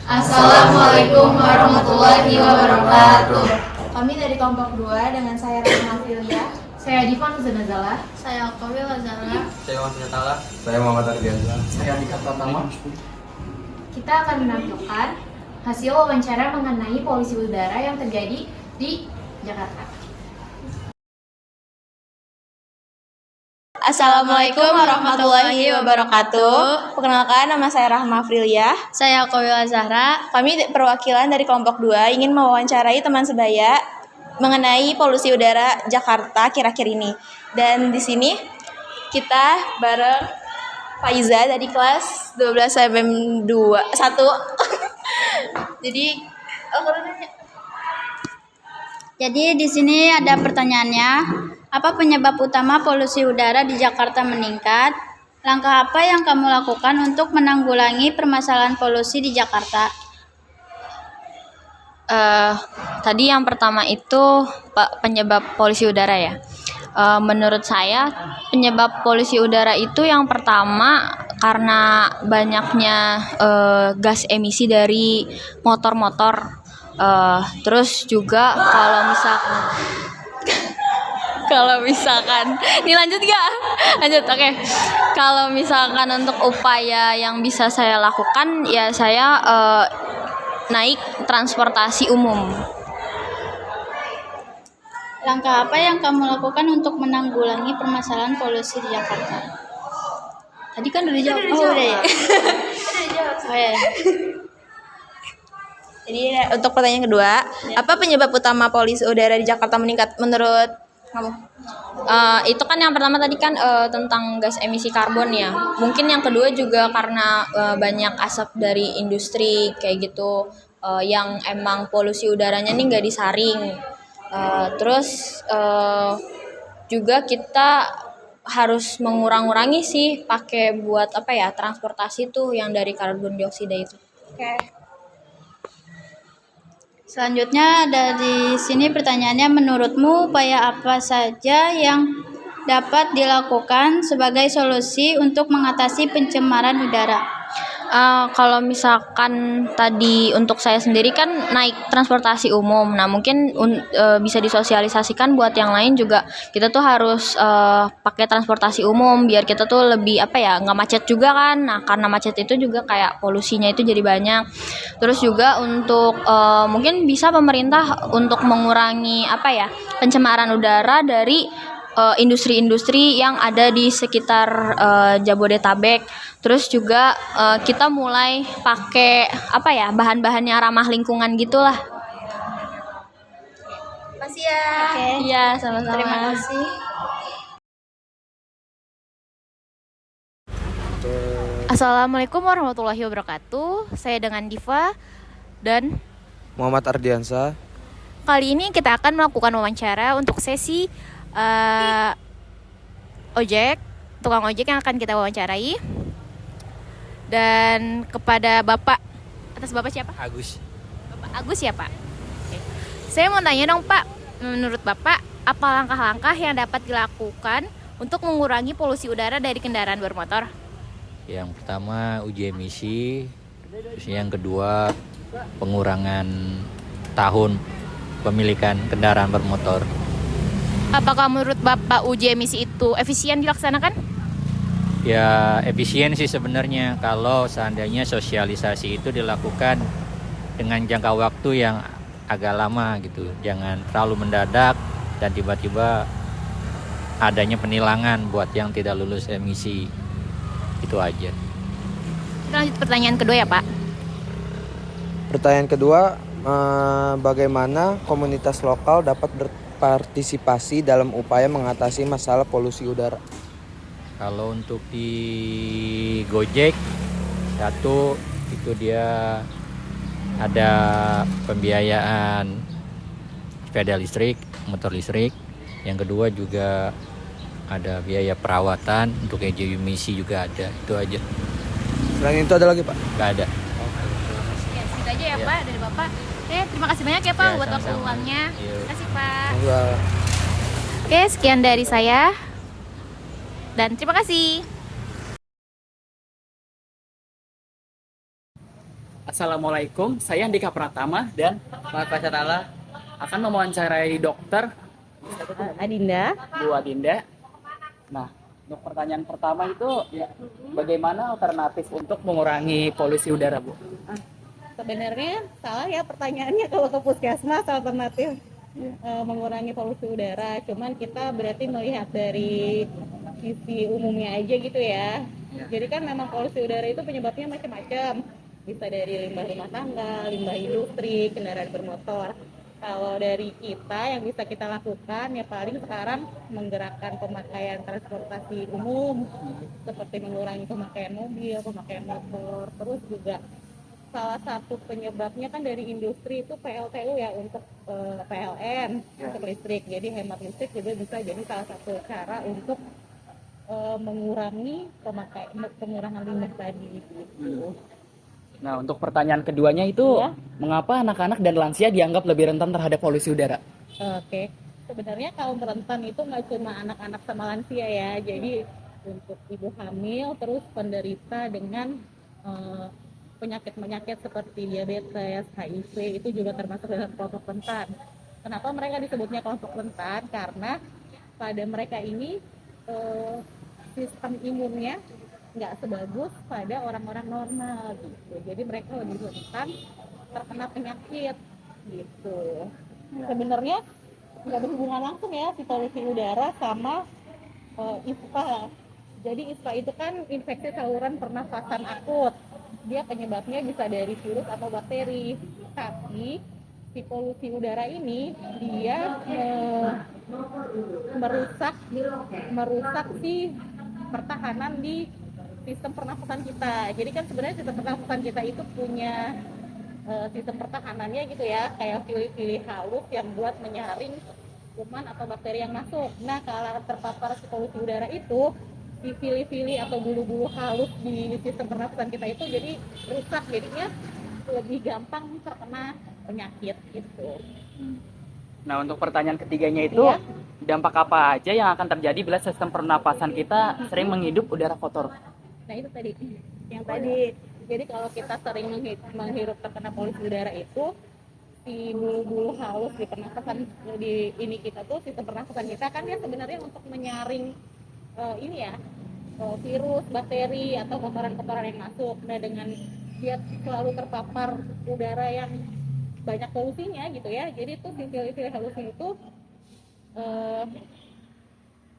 Assalamualaikum warahmatullahi wabarakatuh. Kami dari kelompok 2 dengan saya Rahma Filia, saya Diva Nuzanazala, Saya Kawil Azara. Saya Muhammad Tala. Saya Muhammad Ardiansa. Saya Andika Pratama. kita akan menampilkan hasil wawancara mengenai polusi udara yang terjadi di Jakarta. Assalamualaikum warahmatullahi wabarakatuh. Perkenalkan, nama saya Rahma Frilia. Saya Kawil Azara. Kami perwakilan dari kelompok 2 ingin mewawancarai teman sebaya mengenai polusi udara Jakarta akhir-akhir ini. Dan di sini kita bareng Faiza dari kelas 12 SBM 1. Jadi di sini ada pertanyaannya. Apa penyebab utama polusi udara di Jakarta meningkat? Langkah apa yang kamu lakukan untuk menanggulangi permasalahan polusi di Jakarta? Tadi yang pertama itu penyebab polusi udara ya. Menurut saya penyebab polusi udara itu yang pertama karena banyaknya gas emisi dari motor-motor. Terus juga kalau misalkan ini lanjut gak? Lanjut, oke. Kalau misalkan untuk upaya yang bisa saya lakukan ya saya naik transportasi umum. Langkah apa yang kamu lakukan untuk menanggulangi permasalahan polusi di Jakarta? Tadi kan udah dijawab. Udah ya? Oh ya. Jadi untuk pertanyaan kedua, apa penyebab utama polusi udara di Jakarta meningkat menurut kamu? Itu kan yang pertama tadi kan tentang gas emisi karbon ya. Mungkin yang kedua juga karena banyak asap dari industri kayak gitu, yang emang polusi udaranya nih nggak disaring. Terus juga kita harus mengurangi sih pakai buat transportasi tuh yang dari karbon dioksida itu. Oke. Selanjutnya dari sini pertanyaannya, menurutmu upaya apa saja yang dapat dilakukan sebagai solusi untuk mengatasi pencemaran udara? Kalau misalkan tadi untuk saya sendiri kan naik transportasi umum. Nah, mungkin bisa disosialisasikan buat yang lain juga. Kita tuh harus pakai transportasi umum biar kita tuh lebih nggak macet juga kan. Nah, karena macet itu juga kayak polusinya itu jadi banyak. Terus juga untuk mungkin bisa pemerintah untuk mengurangi pencemaran udara dari industri-industri yang ada di sekitar Jabodetabek. Terus juga kita mulai pakai bahan-bahan yang ramah lingkungan gitulah. Makasih ya. Oke. Iya, sama-sama. Terima kasih. Assalamualaikum warahmatullahi wabarakatuh. Saya dengan Diva dan Muhammad Ardiansa. kali ini kita akan melakukan wawancara untuk sesi tukang ojek yang akan kita wawancarai. Dan kepada Bapak, atas Bapak siapa? Agus. Bapak Agus ya Pak? Oke. Saya mau tanya dong Pak, menurut Bapak apa langkah-langkah yang dapat dilakukan untuk mengurangi polusi udara dari kendaraan bermotor? Yang pertama uji emisi, terus yang kedua pengurangan tahun pemilikan kendaraan bermotor. Apakah menurut Bapak uji emisi itu efisien dilaksanakan? Ya efisien sih sebenarnya kalau seandainya sosialisasi itu dilakukan dengan jangka waktu yang agak lama gitu. Jangan terlalu mendadak dan tiba-tiba adanya penilangan buat yang tidak lulus emisi. Itu aja. Kita lanjut pertanyaan kedua ya Pak. Pertanyaan kedua, bagaimana komunitas lokal dapat berpartisipasi dalam upaya mengatasi masalah polusi udara? Kalau untuk di Gojek, satu itu dia ada pembiayaan sepeda listrik, motor listrik. Yang kedua juga ada biaya perawatan untuk emisi juga ada. Itu aja. Selain itu ada lagi Pak? Nggak ada. Ya, segitu aja ya Ya. Pak dari Bapak. Terima kasih banyak ya Pak Ya, buat waktu sama-sama. luangnya. Yuk. Terima kasih Pak. Enggak. Oke, sekian dari saya. Dan terima kasih. Assalamualaikum, saya Andika Pratama dan Muhammad Faisal Tala. akan mewawancarai dokter Adinda. Bu Adinda. Nah, untuk pertanyaan pertama itu, bagaimana alternatif untuk mengurangi polusi udara, Bu? Sebenarnya salah ya pertanyaannya kalau ke puskesmas alternatif mengurangi polusi udara. Cuman kita berarti melihat dari sisi umumnya aja gitu ya. Jadi kan memang polusi udara itu penyebabnya macam-macam. Bisa dari limbah rumah tangga, limbah industri, kendaraan bermotor. Kalau dari kita yang bisa kita lakukan ya paling sekarang menggerakkan pemakaian transportasi umum seperti mengurangi pemakaian mobil, pemakaian motor. Terus juga salah satu penyebabnya kan dari industri itu PLTU ya untuk PLN untuk listrik. Jadi hemat listrik juga bisa jadi salah satu cara untuk mengurangi pengurangan limbah tadi gitu. Nah, untuk pertanyaan keduanya itu, mengapa anak-anak dan lansia dianggap lebih rentan terhadap polusi udara? Oke. Sebenarnya kaum rentan itu nggak cuma anak-anak sama lansia ya. Jadi untuk ibu hamil terus penderita dengan penyakit-penyakit seperti diabetes, HIV itu juga termasuk dalam kelompok rentan. Kenapa mereka disebutnya kelompok rentan? Karena pada mereka ini sistem imunnya nggak sebagus pada orang-orang normal gitu. Jadi mereka lebih rentan terkena penyakit gitu. Sebenarnya nggak berhubungan langsung ya si polusi udara sama ISPA. Jadi ISPA itu kan infeksi saluran pernafasan akut. Dia penyebabnya bisa dari virus atau bakteri. Tapi si polusi udara ini dia merusak si pertahanan di sistem pernafasan kita. Jadi kan sebenarnya sistem pernafasan kita itu punya sistem pertahanannya gitu ya, kayak pili-pili halus yang buat menyaring kuman atau bakteri yang masuk. Nah, kalau terpapar polusi udara itu, si pili-pili atau bulu-bulu halus di sistem pernafasan kita itu jadi rusak, jadinya lebih gampang terkena penyakit gitu. Nah, untuk pertanyaan ketiganya itu, dampak apa aja yang akan terjadi bila sistem pernapasan kita sering menghirup udara kotor? Nah itu tadi, yang tadi. Jadi kalau kita sering menghirup terkena polusi udara itu, si bulu-bulu halus di pernafasan di ini kita tuh, sistem pernafasan kita kan ya sebenarnya untuk menyaring virus, bakteri atau kotoran-kotoran yang masuk. Nah dengan dia selalu terpapar udara yang banyak polusinya gitu ya, jadi tuh si pil-pil halusnya itu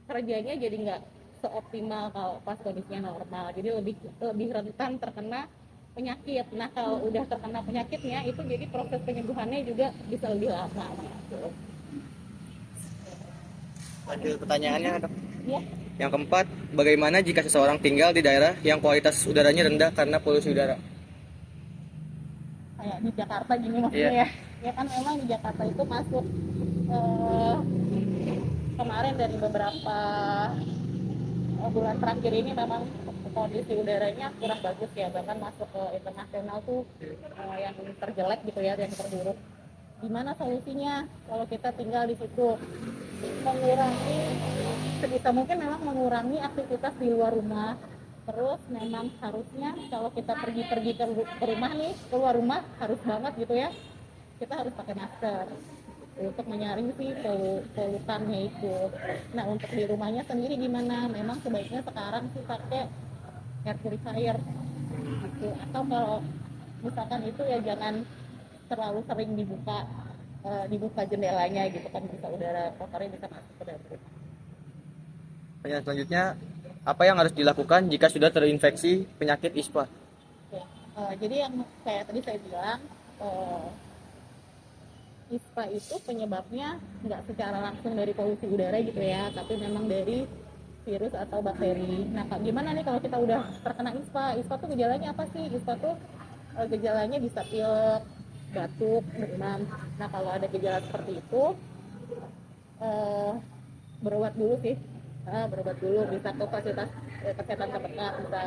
kerjanya jadi nggak seoptimal kalau pas kondisinya normal, jadi lebih rentan terkena penyakit. Nah kalau udah terkena penyakitnya itu jadi proses penyembuhannya juga bisa lebih lama gitu. Lanjut pertanyaannya, Dok. Ya. Yang keempat, bagaimana jika seseorang tinggal di daerah yang kualitas udaranya rendah karena polusi udara? Kayak di Jakarta gini maksudnya ya. Ya kan memang di Jakarta itu masuk kemarin dari beberapa bulan terakhir ini memang kondisi udaranya kurang bagus ya, bahkan masuk ke internasional tuh yang terjelek gitu ya, yang terburuk. Gimana solusinya kalau kita tinggal di situ? Mengurangi sebisa mungkin, memang mengurangi aktivitas di luar rumah. Terus memang harusnya kalau kita pergi ke rumah nih, keluar rumah harus banget gitu ya, kita harus pakai masker untuk menyaring si polutannya itu. Nah untuk di rumahnya sendiri gimana? Memang sebaiknya sekarang sih pakai air purifier gitu. Atau kalau misalkan itu ya jangan terlalu sering dibuka jendelanya gitu kan, bisa udara kotornya bisa masuk ke dalam rumah. Pertanyaan selanjutnya, apa yang harus dilakukan jika sudah terinfeksi penyakit ISPA? Jadi yang kayak tadi saya bilang, ISPA itu penyebabnya nggak secara langsung dari polusi udara gitu ya, tapi memang dari virus atau bakteri. Nah, gimana nih kalau kita udah terkena ISPA? ISPA tuh gejalanya apa sih? ISPA tuh gejalanya bisa pilek, batuk, demam. Nah, kalau ada gejala seperti itu, berobat dulu sih. Berobat dulu, bisa ke fasilitas kesehatan terdekat, bisa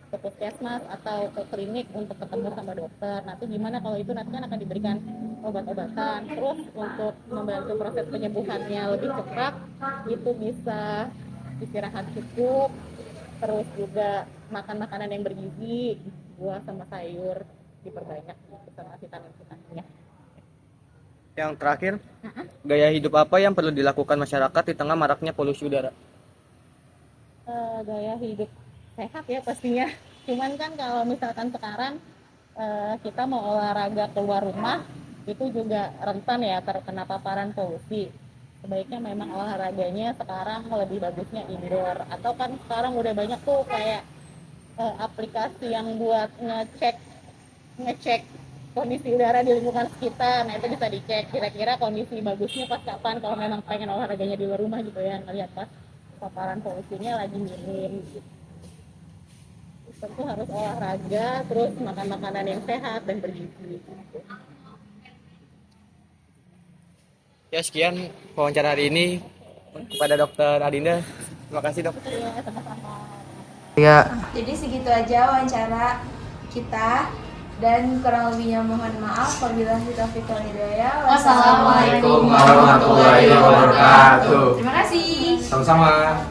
ke puskesmas atau ke klinik untuk ketemu sama dokter. Nanti gimana kalau itu nanti kan akan diberikan obat-obatan. Terus untuk membantu proses penyembuhannya lebih cepat, itu bisa istirahat cukup, terus juga makan makanan yang bergizi, buah sama sayur, diperbanyak sama vitamin-vitaminnya. Yang terakhir, gaya hidup apa yang perlu dilakukan masyarakat di tengah maraknya polusi udara? Gaya hidup sehat ya pastinya. Cuman kan kalau misalkan sekarang kita mau olahraga keluar rumah itu juga rentan ya terkena paparan polusi. Sebaiknya memang olahraganya sekarang lebih bagusnya indoor, atau kan sekarang udah banyak tuh kayak aplikasi yang buat ngecek kondisi udara di lingkungan sekitar. Nah itu bisa dicek kira-kira kondisi bagusnya pas kapan kalau memang pengen olahraganya di luar rumah gitu ya, ngelihat pas paparan polusinya lagi minim gitu. Tentu harus olahraga, terus makan makanan yang sehat dan bergizi gitu. Ya, sekian wawancara hari ini kepada Dokter Adinda. Terima kasih, Dok. Iya, sama-sama. Ya. Jadi segitu aja wawancara kita, dan kurang lebihnya mohon maaf. Wabillahi taufiq wal hidayah. Wassalamualaikum warahmatullahi wabarakatuh. Terima kasih. Sama-sama.